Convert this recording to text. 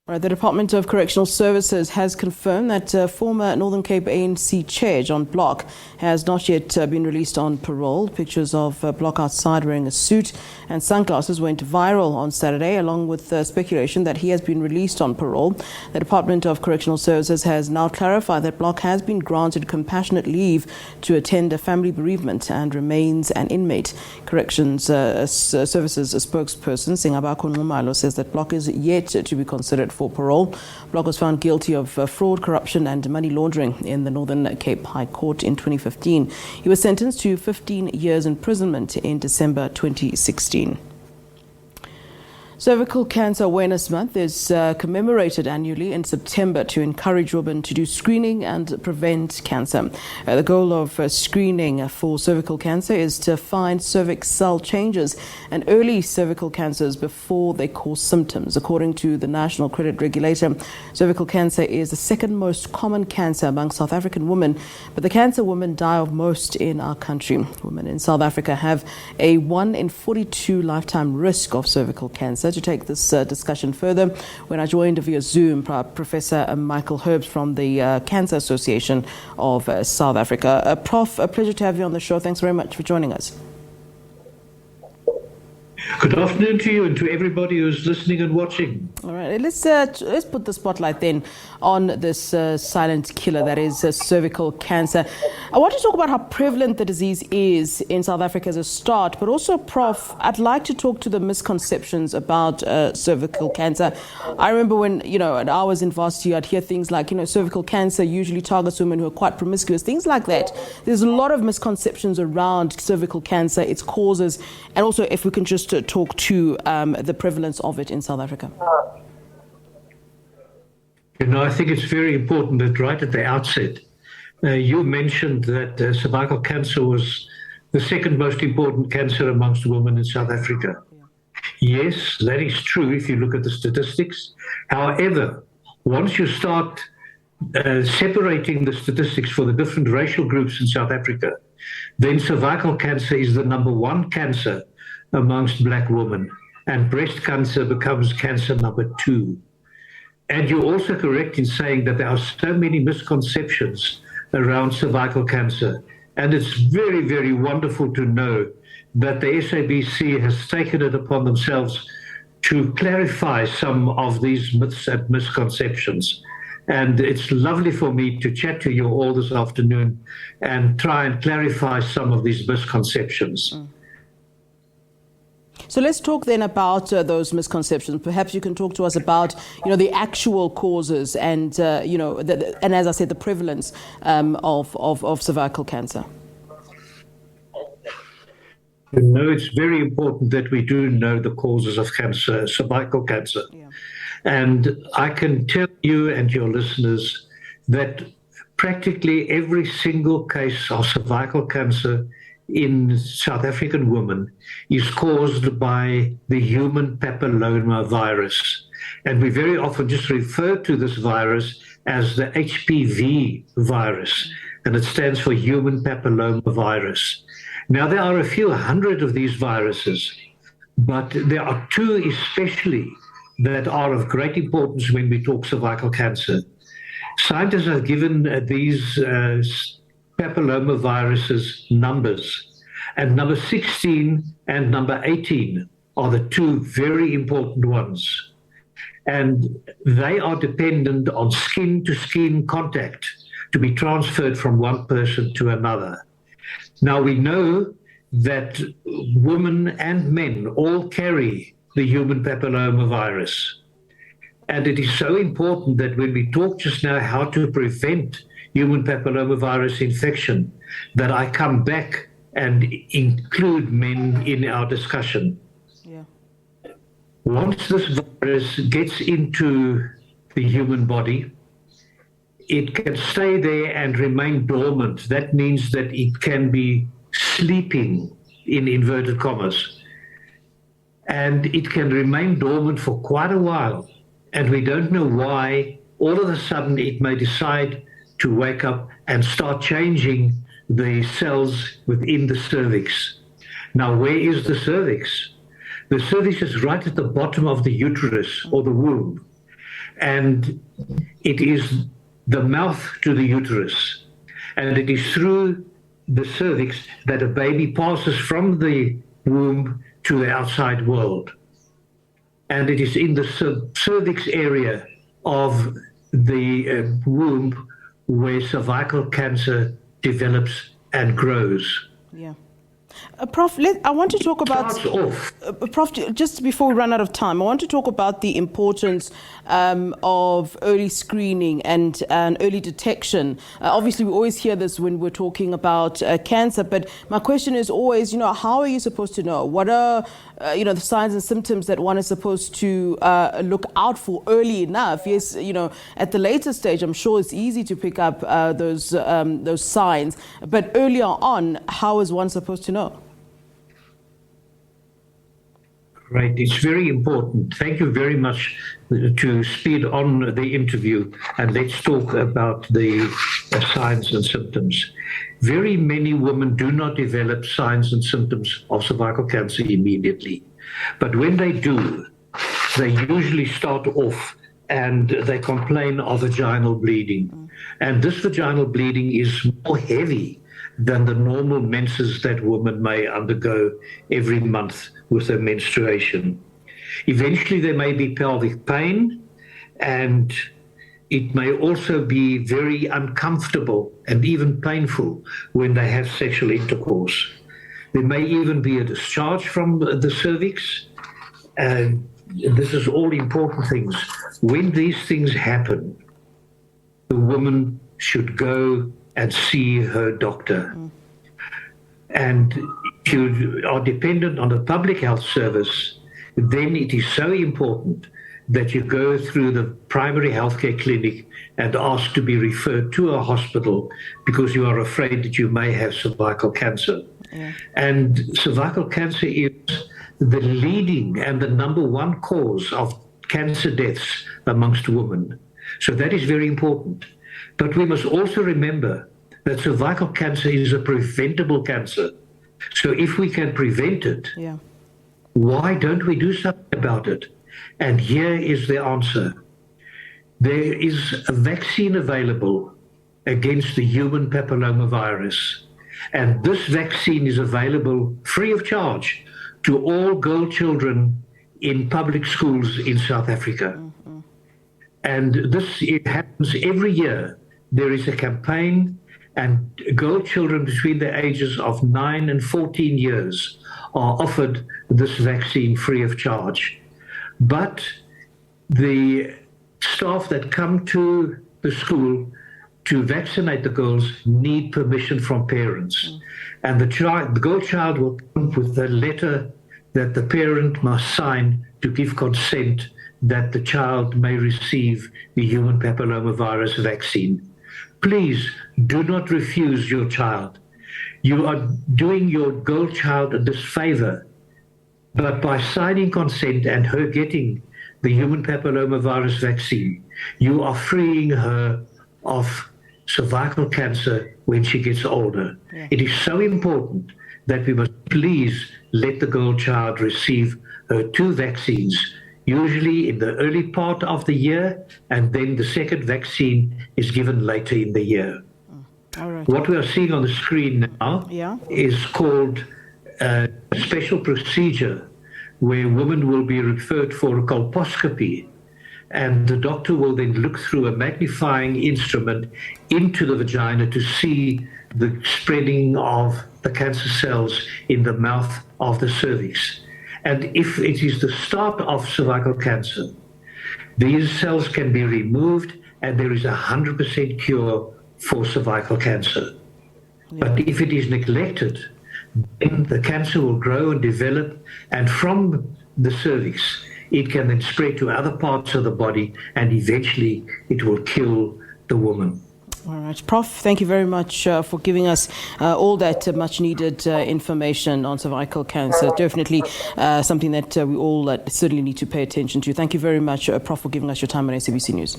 Right, the Department of Correctional Services has confirmed that former Northern Cape ANC chair John Block has not yet been released on parole. Pictures of Block outside wearing a suit and sunglasses went viral on Saturday, along with speculation that he has been released on parole. The Department of Correctional Services has now clarified that Block has been granted compassionate leave to attend a family bereavement and remains an inmate. Corrections Services spokesperson Singabakho Nxumalo says that Block is yet to be considered for parole. Block was found guilty of fraud, corruption and money laundering in the Northern Cape High Court in 2015. He was sentenced to 15 years imprisonment in December 2016. Cervical Cancer Awareness Month is commemorated annually in September to encourage women to do screening and prevent cancer. The goal of screening for cervical cancer is to find cervix cell changes and early cervical cancers before they cause symptoms. According to the National Credit Regulator, cervical cancer is the second most common cancer among South African women, but the cancer women die of most in our country. Women in South Africa have a 1 in 42 lifetime risk of cervical cancer. To take this discussion further, when I joined via Zoom Professor Michael Herbst from the Cancer Association of South Africa. Prof, a pleasure to have you on the show. Thanks very much for joining us. Good afternoon to you and to everybody who's listening and watching. All right, let's put the spotlight then on this silent killer that is cervical cancer. I want to talk about how prevalent the disease is in South Africa as a start, but also, Prof, I'd like to talk to the misconceptions about cervical cancer. I remember when, when I was in varsity, I'd hear things like, cervical cancer usually targets women who are quite promiscuous, things like that. There's a lot of misconceptions around cervical cancer, its causes, and also if we can just talk to the prevalence of it in South Africa. I think it's very important that right at the outset, you mentioned that cervical cancer was the second most important cancer amongst women in South Africa. Yeah. Yes, that is true if you look at the statistics. However, once you start separating the statistics for the different racial groups in South Africa, then cervical cancer is the number one cancer amongst black women, and breast cancer becomes cancer number 2. And you're also correct in saying that there are so many misconceptions around cervical cancer. And it's very, very wonderful to know that the SABC has taken it upon themselves to clarify some of these myths and misconceptions. And it's lovely for me to chat to you all this afternoon and try and clarify some of these misconceptions. So let's talk then about those misconceptions. Perhaps you can talk to us about, the actual causes and, and as I said, the prevalence of cervical cancer. It's very important that we do know the causes of cancer, cervical cancer. Yeah. And I can tell you and your listeners that practically every single case of cervical cancer in South African women is caused by the human papilloma virus. And we very often just refer to this virus as the HPV virus, and it stands for human papilloma virus. Now, there are a few hundred of these viruses, but there are 2 especially that are of great importance when we talk cervical cancer. Scientists have given these papilloma viruses numbers, and number 16 and number 18 are the 2 very important ones. And they are dependent on skin-to-skin contact to be transferred from one person to another. Now, we know that women and men all carry the human papilloma virus. And it is so important that when we talk just now how to prevent human papillomavirus infection, that I come back and include men in our discussion. Yeah. Once this virus gets into the human body, it can stay there and remain dormant. That means that it can be sleeping, in inverted commas, and it can remain dormant for quite a while. And we don't know why. All of a sudden, it may decide to wake up and start changing the cells within the cervix. Now, where is the cervix? The cervix is right at the bottom of the uterus or the womb. and it is the mouth to the uterus, and it is through the cervix that a baby passes from the womb to the outside world. And it is in the cervix area of the womb where cervical cancer develops and grows. Yeah. Prof, I want to talk about, Prof, just before we run out of time, I want to talk about the importance of early screening and early detection. Obviously, we always hear this when we're talking about cancer, but my question is always, how are you supposed to know? What are, the signs and symptoms that one is supposed to look out for early enough? Yes, at the later stage, I'm sure it's easy to pick up those signs, but earlier on, how is one supposed to know? Right, it's very important. Thank you very much to speed on the interview, and let's talk about the signs and symptoms. Very many women do not develop signs and symptoms of cervical cancer immediately, but when they do, they usually start off and they complain of vaginal bleeding. And this vaginal bleeding is more heavy than the normal menses that women may undergo every month with their menstruation. Eventually there may be pelvic pain, and it may also be very uncomfortable and even painful when they have sexual intercourse. There may even be a discharge from the cervix, and this is all important things. When these things happen, the woman should go and see her doctor. And if you are dependent on the public health service, then it is so important that you go through the primary healthcare clinic and ask to be referred to a hospital because you are afraid that you may have cervical cancer. Yeah. And cervical cancer is the leading and the number one cause of cancer deaths amongst women. So that is very important. But we must also remember that cervical cancer is a preventable cancer. So if we can prevent it, why don't we do something about it? And here is the answer. There is a vaccine available against the human papillomavirus. And this vaccine is available free of charge to all girl children in public schools in South Africa. And it happens every year. There is a campaign, and girl children between the ages of 9 and 14 years are offered this vaccine free of charge. But the staff that come to the school to vaccinate the girls need permission from parents. And the girl child will come with a letter that the parent must sign to give consent that the child may receive the human papillomavirus vaccine. Please do not refuse your child. You are doing your girl child a disfavor, but by signing consent and her getting the human papillomavirus vaccine, you are freeing her of cervical cancer when she gets older. It is so important that we must please let the girl child receive her 2 vaccines, usually in the early part of the year, and then the second vaccine is given later in the year. All right. What we are seeing on the screen now is called a special procedure where women will be referred for a colposcopy, and the doctor will then look through a magnifying instrument into the vagina to see the spreading of the cancer cells in the mouth of the cervix. And if it is the start of cervical cancer, these cells can be removed and there is a 100% cure for cervical cancer. But if it is neglected, then the cancer will grow and develop, and from the cervix, it can then spread to other parts of the body, and eventually it will kill the woman. All right. Prof, thank you very much for giving us all that much needed information on cervical cancer. Definitely something that we all certainly need to pay attention to. Thank you very much, Prof, for giving us your time on SABC News.